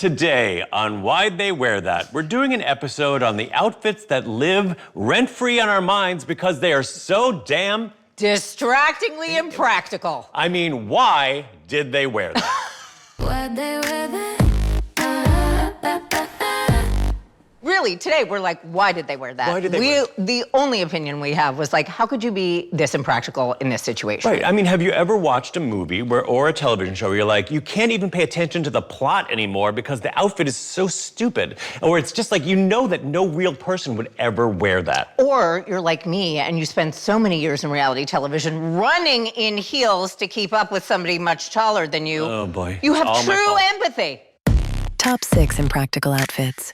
Today on Why'd They Wear That, we're doing an episode on the outfits that live rent-free on our minds because they are so damn... distractingly impractical. I mean, why did they wear that? Why'd they wear that? Really, today we're like, why did they wear that? Why did they wear that? The only opinion we have was like, how could you be this impractical in this situation? Right, I mean, have you ever watched a movie or a television show where you're like, you can't even pay attention to the plot anymore because the outfit is so stupid? Or it's just like, you know that no real person would ever wear that. Or you're like me and you spend so many years in reality television running in heels to keep up with somebody much taller than you. Oh boy. You have All my true fault. empathy. Top 6 impractical outfits.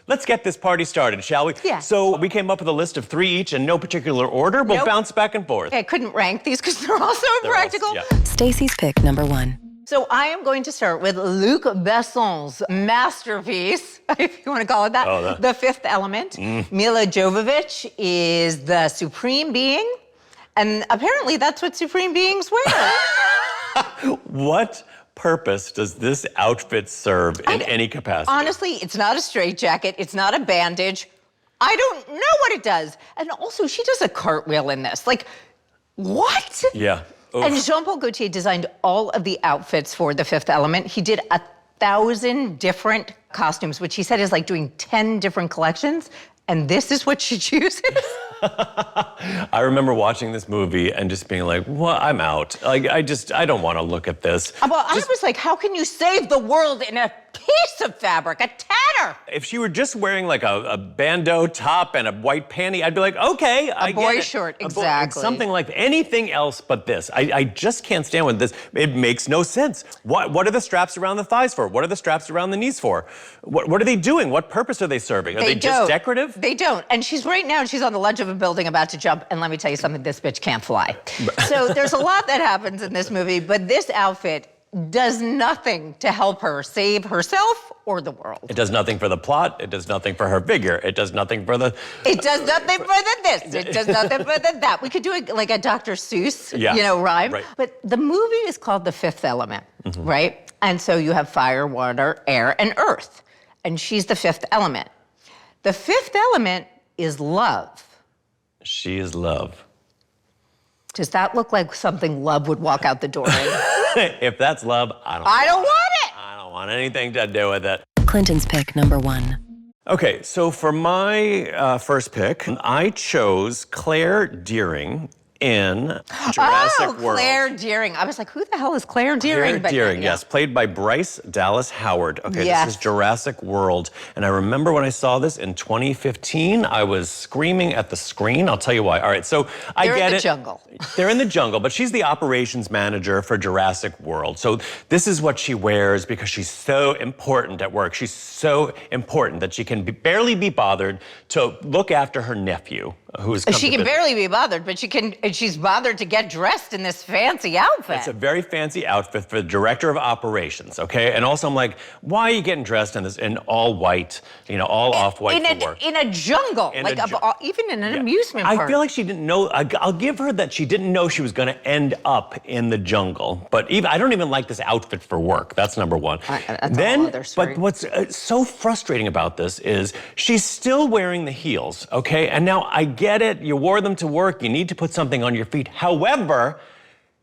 Let's get this party started, shall we? Yeah. So we came up with a list of 3 each in no particular order. We'll Nope. bounce back and forth. I couldn't rank these because they're all so They're all- impractical. yeah. Stacy's pick number 1. So I am going to start with Luc Besson's masterpiece, if you want to call it that, Oh, The Fifth Element. Mila Jovovich is the supreme being, and apparently that's what supreme beings wear. What purpose does this outfit serve in any capacity? Honestly, it's not a straitjacket, it's not a bandage. I don't know what it does. And also, she does a cartwheel in this. Like, what? Yeah. Oof. And Jean-Paul Gaultier designed all of the outfits for The Fifth Element. He did 1,000 different costumes, which he said is like doing 10 different collections. And this is what she chooses. I remember watching this movie and just being like, well, I'm out. Like, I don't want to look at this. Well, I was like, how can you save the world in a piece of fabric, a tatter? If she were just wearing like a bandeau top and a white panty, I'd be like, okay, I get boy it. short, A exactly. something like anything else but this. I just can't stand with this. It makes no sense. What are the straps around the thighs for? What are the straps around the knees for? What are they doing? What purpose are they serving? Are they just decorative? They don't. And she's right now, she's on the ledge of a building about to jump. And let me tell you something, this bitch can't fly. So there's a lot that happens in this movie, but this outfit does nothing to help her save herself or the world. It does nothing for the plot. It does nothing for her figure. It does nothing for the... It does nothing for the this. It does nothing for the that. We could do it like a Dr. Seuss, rhyme. Right. But the movie is called The Fifth Element, right? And so you have fire, water, air, and earth. And she's the fifth element. The fifth element is love. She is love. Does that look like something love would walk out the door in? If that's love, I don't want it. I don't want anything to do with it. Clinton's pick number 1. Okay, so for my first pick, I chose Claire Dearing in Jurassic World. Claire Dearing. I was like, who the hell is Claire Dearing? Claire Dearing, yes, played by Bryce Dallas Howard. Okay, Yes. This is Jurassic World. And I remember when I saw this in 2015, I was screaming at the screen. I'll tell you why. All right, so I They're get in the it. jungle. They're in the jungle, but she's the operations manager for Jurassic World. So this is what she wears because she's so important at work. She's so important that she can barely be bothered to look after her nephew, who's come She to can visit. barely be bothered, but she's bothered to get dressed in this fancy outfit. It's a very fancy outfit for the director of operations, okay? And also I'm like, why are you getting dressed in this in all white, all off-white for work? In a jungle, even in an amusement park. I feel like she didn't know, I'll give her that she didn't know she was gonna end up in the jungle. But I don't even like this outfit for work. That's number one. That's a whole other story. But what's so frustrating about this is she's still wearing the heels, okay? And now I get it, you wore them to work, you need to put something on your feet. However,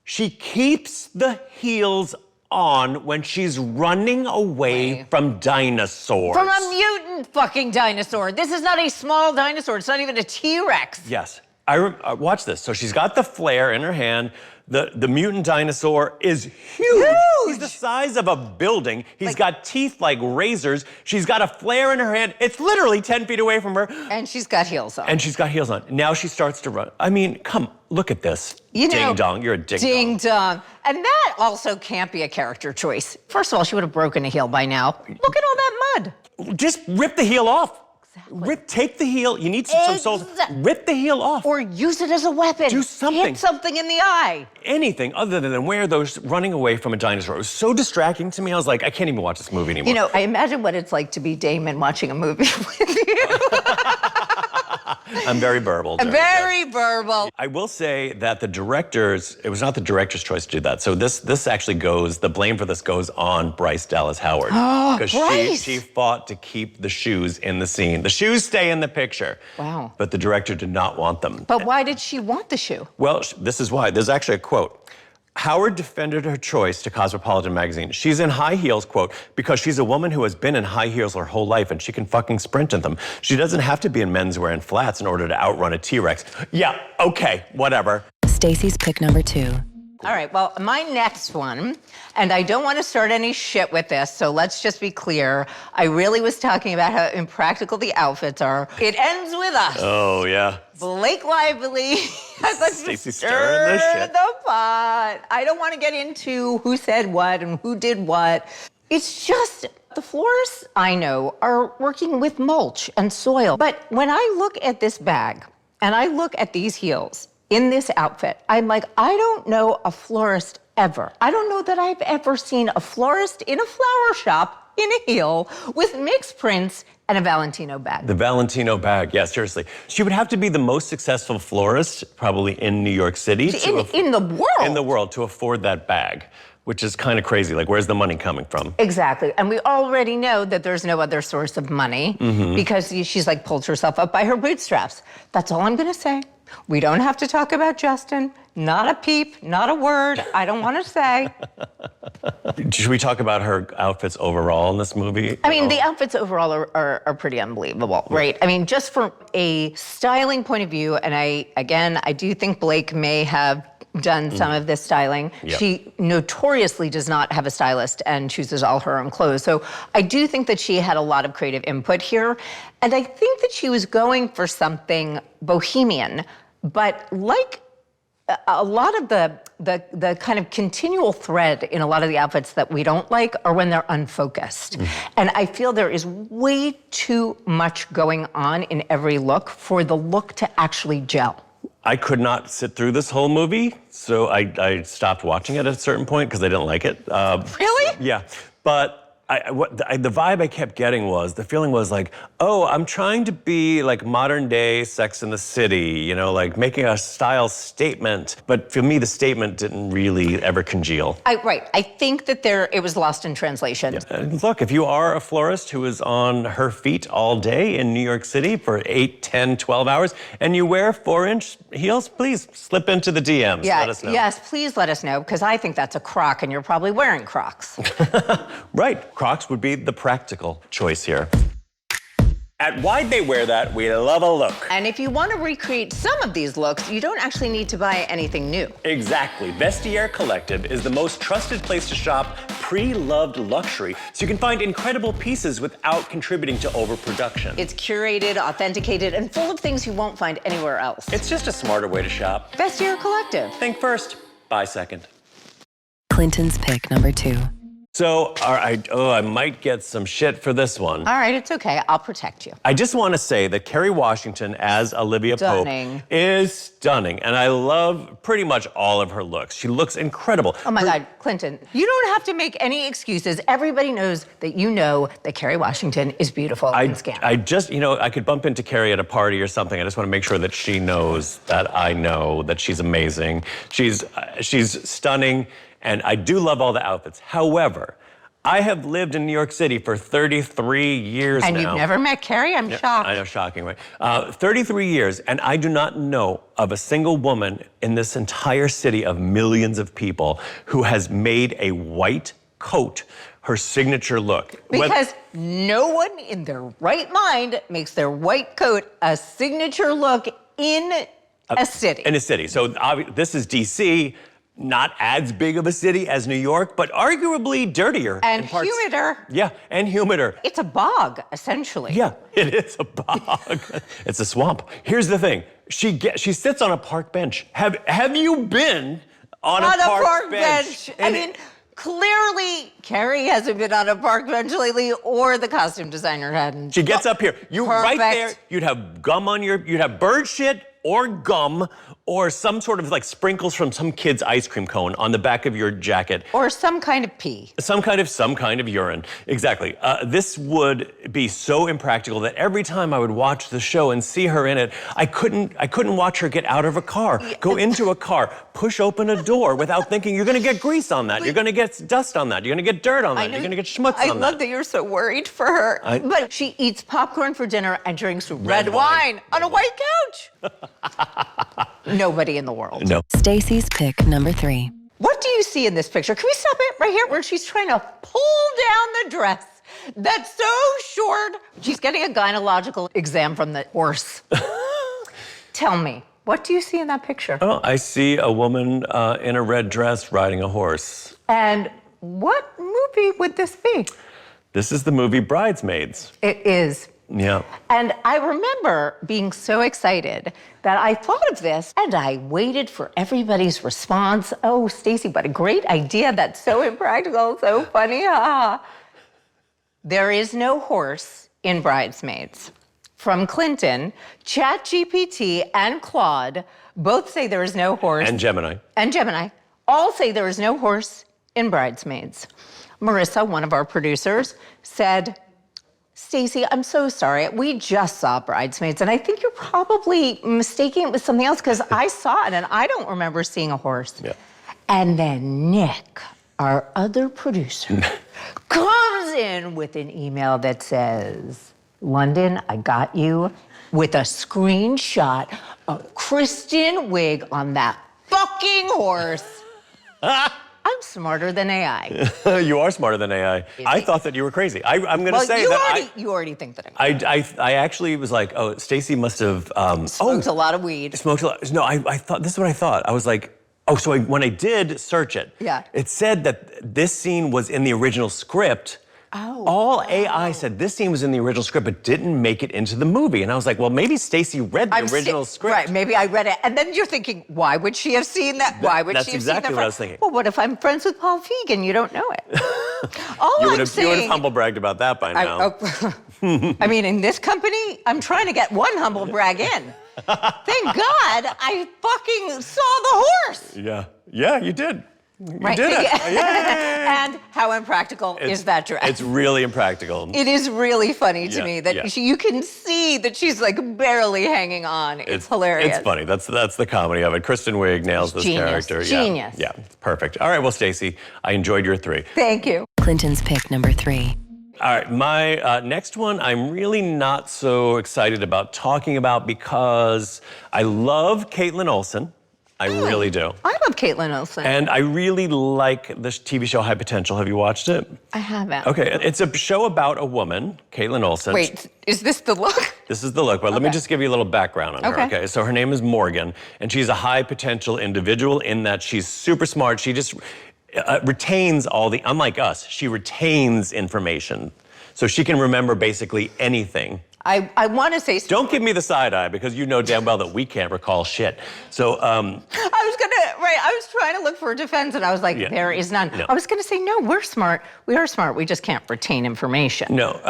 she keeps the heels on when she's running away from dinosaurs. From a mutant fucking dinosaur. This is not a small dinosaur. It's not even a T-Rex. Yes. Watch this. So she's got the flare in her hand. The mutant dinosaur is huge. He's the size of a building. He's got teeth like razors. She's got a flare in her hand. It's literally 10 feet away from her. And she's got heels on. Now she starts to run. I mean, look at this. Ding dong. You're a ding dong. Ding dong. And that also can't be a character choice. First of all, she would have broken a heel by now. Look at all that mud. Just rip the heel off. Take the heel. You need some soul. Rip the heel off. Or use it as a weapon. Do something. Hit something in the eye. Anything other than wear those running away from a dinosaur. It was so distracting to me. I was like, I can't even watch this movie anymore. I imagine what it's like to be Damon watching a movie with you. I'm very verbal. Jerry. Very verbal. I will say that it was not the director's choice to do that. So this actually the blame for this goes on Bryce Dallas Howard. Because she fought to keep the shoes in the scene. The shoes stay in the picture. Wow. But the director did not want them. But why did she want the shoe? Well, this is why. There's actually a quote. Howard defended her choice to Cosmopolitan magazine. She's in high heels, quote, because she's a woman who has been in high heels her whole life and she can fucking sprint in them. She doesn't have to be in menswear and flats in order to outrun a T-Rex. Yeah, okay, whatever. Stacy's pick number 2. All right, well, my next one, and I don't want to start any shit with this, so let's just be clear. I really was talking about how impractical the outfits are. It ends with us. Oh, yeah. Blake Lively. Stacy stirring the shit. The pot. I don't want to get into who said what and who did what. It's just the florists I know are working with mulch and soil. But when I look at this bag and I look at these heels in this outfit, I'm like, I don't know a florist ever. I don't know that I've ever seen a florist in a flower shop in a heel with mixed prints and a Valentino bag. The Valentino bag, yeah, seriously. She would have to be the most successful florist probably in New York City. In the world. In the world to afford that bag, which is kind of crazy. Like, where's the money coming from? Exactly. And we already know that there's no other source of money because she's like pulled herself up by her bootstraps. That's all I'm going to say. We don't have to talk about Justin. Not a peep, not a word. I don't want to say. Should we talk about her outfits overall in this movie? I mean, the outfits overall are pretty unbelievable, right? I mean, just from a styling point of view, and I do think Blake may have done some of this styling. Yep. She notoriously does not have a stylist and chooses all her own clothes. So I do think that she had a lot of creative input here. And I think that she was going for something bohemian, but like a lot of the kind of continual thread in a lot of the outfits that we don't like are when they're unfocused. And I feel there is way too much going on in every look for the look to actually gel. I could not sit through this whole movie, so I stopped watching it at a certain point because I didn't like it. Really? Yeah, but the vibe I kept getting the feeling was like, oh, I'm trying to be like modern day Sex and the City, you know, like making a style statement. But for me, the statement didn't really ever congeal. Right. I think that it was lost in translation. Yeah. And look, if you are a florist who is on her feet all day in New York City for 8, 10, 12 hours, and you wear 4-inch heels, please slip into the DMs. Yeah, let us know. yes, please let us know, because I think that's a Croc, and you're probably wearing Crocs. Right. Crocs would be the practical choice here. At Why'd They Wear That, we love a look. And if you want to recreate some of these looks, you don't actually need to buy anything new. Exactly. Vestiaire Collective is the most trusted place to shop pre-loved luxury, so you can find incredible pieces without contributing to overproduction. It's curated, authenticated, and full of things you won't find anywhere else. It's just a smarter way to shop. Vestiaire Collective. Think first, buy second. Clinton's pick number 2. So, all right, I might get some shit for this one. All right, it's okay. I'll protect you. I just want to say that Kerry Washington as Olivia Pope is stunning, and I love pretty much all of her looks. She looks incredible. Oh my God, Clinton, you don't have to make any excuses. Everybody knows that Kerry Washington is beautiful and scam. I just, I could bump into Kerry at a party or something. I just want to make sure that she knows that I know that she's amazing. She's stunning. And I do love all the outfits. However, I have lived in New York City for 33 years now. And you've never met Kerry? I'm shocked. I know, shocking, right? 33 years, and I do not know of a single woman in this entire city of millions of people who has made a white coat her signature look. Because no one in their right mind makes their white coat a signature look in a city. In a city. So this is DC. Not as big of a city as New York, but arguably dirtier. And humider. Yeah, and humider. It's a bog, essentially. Yeah, it is a bog. It's a swamp. Here's the thing. She sits on a park bench. Have you been on a park bench? I mean, clearly, Kerry hasn't been on a park bench lately, or the costume designer hadn't. She gets up here. Perfect. Right there, you'd have bird shit or gum or some sort of like sprinkles from some kid's ice cream cone on the back of your jacket. Or some kind of pee. Some kind of urine. Exactly. This would be so impractical that every time I would watch the show and see her in it, I couldn't watch her get out of a car, go into a car, push open a door without thinking you're going to get grease on that, you're going to get dust on that, you're going to get dirt on that, you're going to get schmutz on that. I love that you're so worried for her. But she eats popcorn for dinner and drinks red wine on a white couch. Nobody in the world. No. Stacy's pick number 3. What do you see in this picture? Can we stop it right here where she's trying to pull down the dress that's so short? She's getting a gynecological exam from the horse. Tell me, what do you see in that picture? Oh, I see a woman in a red dress riding a horse. And what movie would this be? This is the movie Bridesmaids. It is. Yeah. And I remember being so excited that I thought of this and I waited for everybody's response. Oh, Stacy, what a great idea. That's so impractical, so funny. There is no horse in Bridesmaids. From Clinton, ChatGPT and Claude both say there is no horse. And Gemini. And Gemini all say there is no horse in Bridesmaids. Marissa, one of our producers, said, Stacy, I'm so sorry. We just saw Bridesmaids, and I think you're probably mistaking it with something else because I saw it, and I don't remember seeing a horse. Yeah. And then Nick, our other producer, comes in with an email that says, London, I got you, with a screenshot of Kristen Wiig on that fucking horse. I'm smarter than AI. You are smarter than AI. I thought that you were crazy. I'm going to say you already think that I actually was like, oh, Stacy must have smoked a lot of weed. Smoked a lot. No, I thought this is what I thought. I was like, oh, so when I did search it, it said that this scene was in the original script. All AI said this scene was in the original script, but didn't make it into the movie. And I was like, well, maybe Stacy read the original script. Right, maybe I read it. And then you're thinking, why would she have seen that? Why would she have seen that? That's exactly what I was thinking. Well, what if I'm friends with Paul Feig and you don't know it? You would have humble bragged about that by now. I mean, in this company, I'm trying to get one humble brag in. Thank God I fucking saw the horse. Yeah, you did. You did it. And how impractical is that dress? It's really impractical. It is really funny to me that you can see that she's like barely hanging on. It's hilarious. It's funny. That's the comedy of it. Kristen Wiig nails this character. Genius. Yeah, it's perfect. All right, well, Stacy, I enjoyed your 3. Thank you. Clinton's pick number 3. All right, my next one I'm really not so excited about talking about because I love Caitlin Olsen. I really do. I love Caitlin Olsen. And I really like the TV show High Potential. Have you watched it? I haven't. Okay, it's a show about a woman, Caitlin Olsen. Wait, is this the look? This is the look, but let me just give you a little background on her, okay? So her name is Morgan, and she's a high potential individual in that she's super smart. She just retains unlike us, she retains information. So she can remember basically anything. I want to say... Don't give me the side eye, because you know damn well that we can't recall shit. So, I was trying to look for a defense, and I was like, there is none. No. I was going to say, no, we're smart. We are smart. We just can't retain information. No,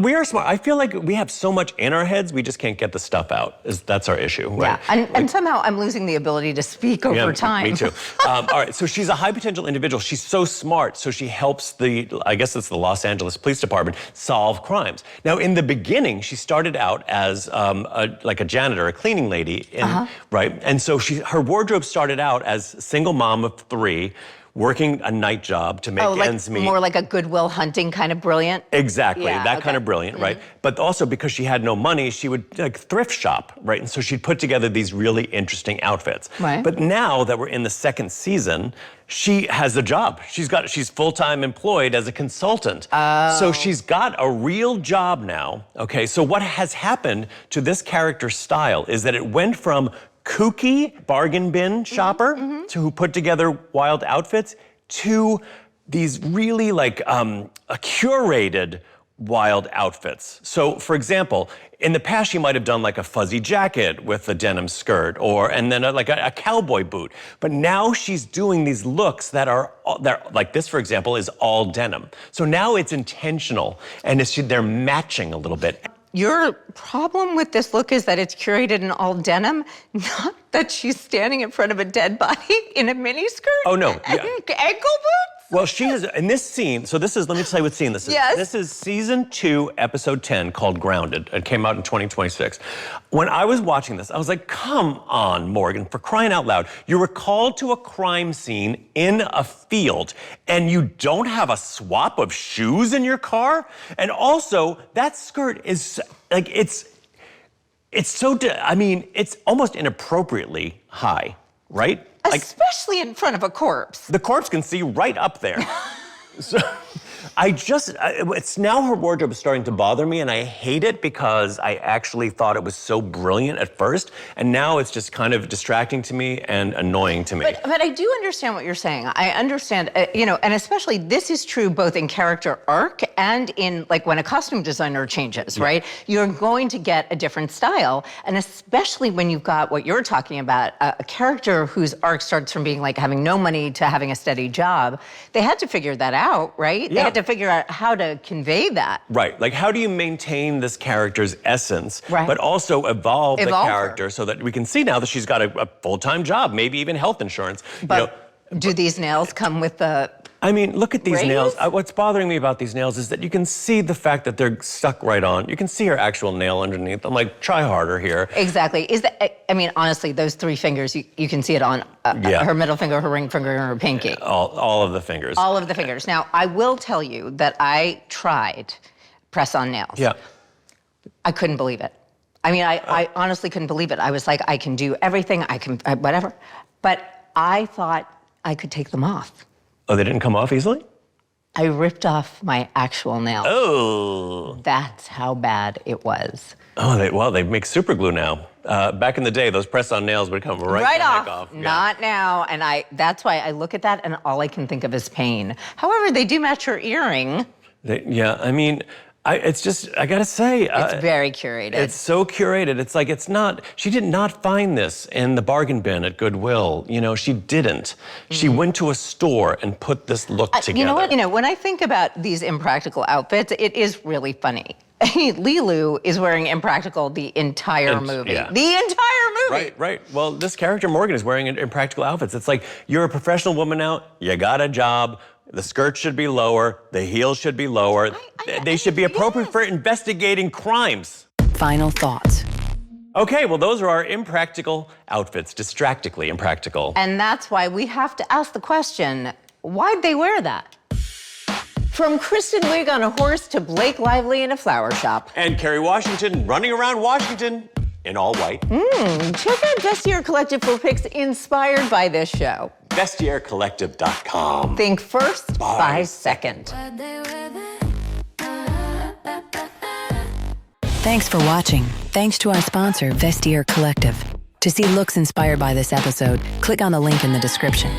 we are smart. I feel like we have so much in our heads, we just can't get the stuff out. That's our issue, right? Yeah, and somehow I'm losing the ability to speak over time. Me too. All right, so she's a high potential individual. She's so smart, so she helps I guess it's the Los Angeles Police Department, solve crimes. Now, in the beginning, she started out as like a janitor, a cleaning lady, right? And so her wardrobe started out as a single mom of 3, working a night job to make ends meet. More like a Goodwill Hunting kind of brilliant? Exactly, kind of brilliant, right? But also because she had no money, she would thrift shop, right? And so she'd put together these really interesting outfits. Right. But now that we're in the 2nd season, she has a job. She's full-time employed as a consultant. So she's got a real job now, okay? So what has happened to this character's style is that it went from kooky bargain bin shopper who put together wild outfits to these really curated wild outfits. So, for example, in the past, she might have done like a fuzzy jacket with a denim skirt, and then a cowboy boot. But now she's doing these looks that are like this, for example, is all denim. So now it's intentional, and they're matching a little bit. your problem with this look is that it's curated in all denim, not that she's standing in front of a dead body in a miniskirt. Oh, no. And ankle boots. Well, she has, in this scene, so this is, let me tell you what scene this is. Yes. This is season 2, episode 10, called Grounded. It came out in 2026. When I was watching this, I was like, come on, Morgan, for crying out loud. You were called to a crime scene in a field, and you don't have a swap of shoes in your car? And also, that skirt is, like, it's so, I mean, it's almost inappropriately high, right? Like, especially in front of a corpse. the corpse can see right up there. So it's now her wardrobe is starting to bother me, and I hate it because I actually thought it was so brilliant at first, and now it's just kind of distracting to me and annoying to me. But I do understand what you're saying. I understand, and especially this is true both in character arc and in like when a costume designer changes, right? You're going to get a different style, and especially when you've got what you're talking about, a character whose arc starts from being like having no money to having a steady job. They had to figure that out, right? They had to figure out how to convey that. Right, like how do you maintain this character's essence, right, but also evolve the character her, so that we can see now that she's got a full-time job, maybe even health insurance. But do these nails come with the I mean, look at these raise? nails. What's bothering me about these nails is that you can see the fact that they're stuck right on. You can see her actual nail underneath. I'm like, try harder here. Exactly. Is that? I mean, honestly, those 3 fingers, you can see it on her middle finger, her ring finger, and her pinky. All of the fingers. All of the fingers. Now, I will tell you that I tried press-on nails. Yeah. I couldn't believe it. I mean, I honestly couldn't believe it. I was like, I can do everything. I can, whatever. But I thought I could take them off. Oh, they didn't come off easily? I ripped off my actual nail. Oh. That's how bad it was. Oh, they make super glue now. Back in the day, those press-on nails would come right off. Yeah. Not now. And that's why I look at that and all I can think of is pain. However, they do match her earring. I mean, it's just, I gotta say. It's very curated. It's so curated. It's like, she did not find this in the bargain bin at Goodwill. You know, she didn't. She went to a store and put this look together. You know what? When I think about these Impractical outfits, it is really funny. Lilu is wearing Impractical the entire movie. Yeah. The entire movie. Right. Well, this character, Morgan, is wearing Impractical outfits. It's like, you're a professional woman now, you got a job, the skirt should be lower, the heels should be lower. They should be appropriate for investigating crimes. Final thoughts. Okay, well, those are our impractical outfits, distractically impractical. And that's why we have to ask the question, why'd they wear that? From Kristen Wiig on a horse to Blake Lively in a flower shop. And Kerry Washington running around Washington in all white. Check out Vestiaire Collective for pics inspired by this show. VestiereCollective.com. Think first, buy second. Thanks for watching. Thanks to our sponsor, Vestiaire Collective. To see looks inspired by this episode, click on the link in the description.